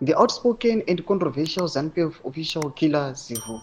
The outspoken and controversial ZANU-PF official killer Zivu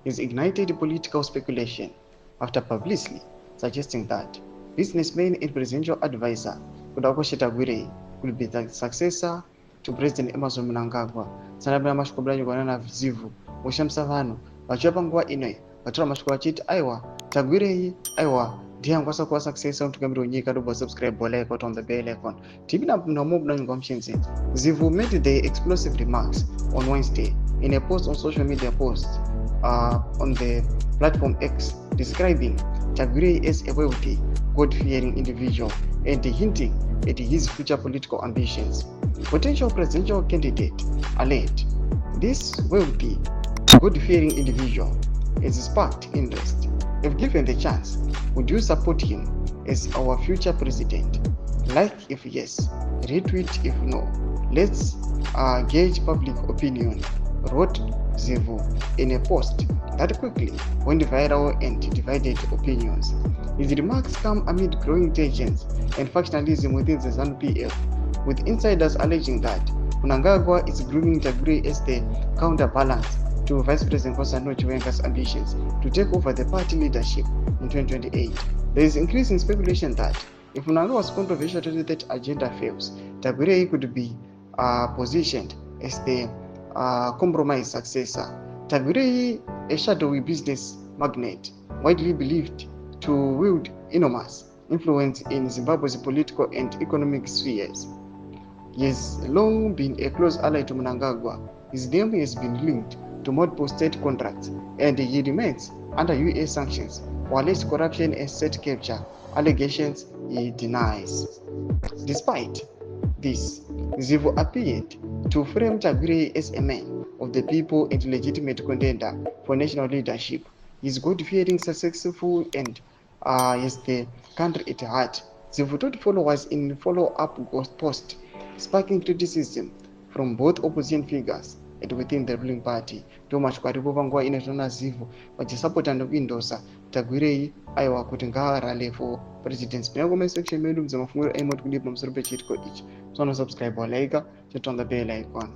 has ignited political speculation after publicly suggesting that businessman and presidential advisor Kudakoshi Tagwirei could be the successor to President Emerson Mnangagwa. Sanabila mashikobla nyugwana na Zivu mushamisa vanhu vachipanguwa inoyi vatora mashiko vachiti aiwa Tagwirei aiwa ndiye angwasa kuwa successor mutungamiri wenyika. Don't subscribe or like on the bell icon. Tibina mnomo mnanyugwa mshinzi. Zivu made the explosive remarks on Wednesday in a post on social media post on the platform X, describing Tagwirei as a wealthy, God-fearing individual and hinting at his future political ambitions. Potential presidential candidate alleged this wealthy, God-fearing individual has sparked interest. If given the chance, would you support him as our future president? Like if yes, retweet if no. Let's gauge public opinion, wrote Zivu in a post that quickly went viral and divided opinions. His remarks come amid growing tensions and factionalism within the ZANU-PF, with insiders alleging that Mnangagwa is grooming Tagwirei as the counterbalance to Vice President Chiwenga's ambitions to take over the party leadership in 2028. There is increasing speculation that if Mnangagwa's controversial 2030 agenda fails, Tagwirei could be positioned as the compromise successor. Tagwirei, a shadowy business magnate, widely believed to wield enormous influence in Zimbabwe's political and economic spheres. He has long been a close ally to Mnangagwa. His name has been linked to multiple state contracts, and he remains under US sanctions, while his corruption and state capture allegations he denies. Despite this, Zivu appeared to frame Tagwirei as a man of the people and legitimate contender for national leadership. He is God-fearing, successful, and has the country at heart. Zivu told followers in follow-up post, sparking criticism from both opposition figures and within the ruling party. Thomas Kwaripo panguwa ine tinoona Zivu vachisapota nekuindosa Tagwirei aiwa kuti ngaarale for presidency. Pina comment section medu muzamafunguro aimoti kudipa pamusoro pechiitiko ichi. So subscribe or like, hit on the bell icon.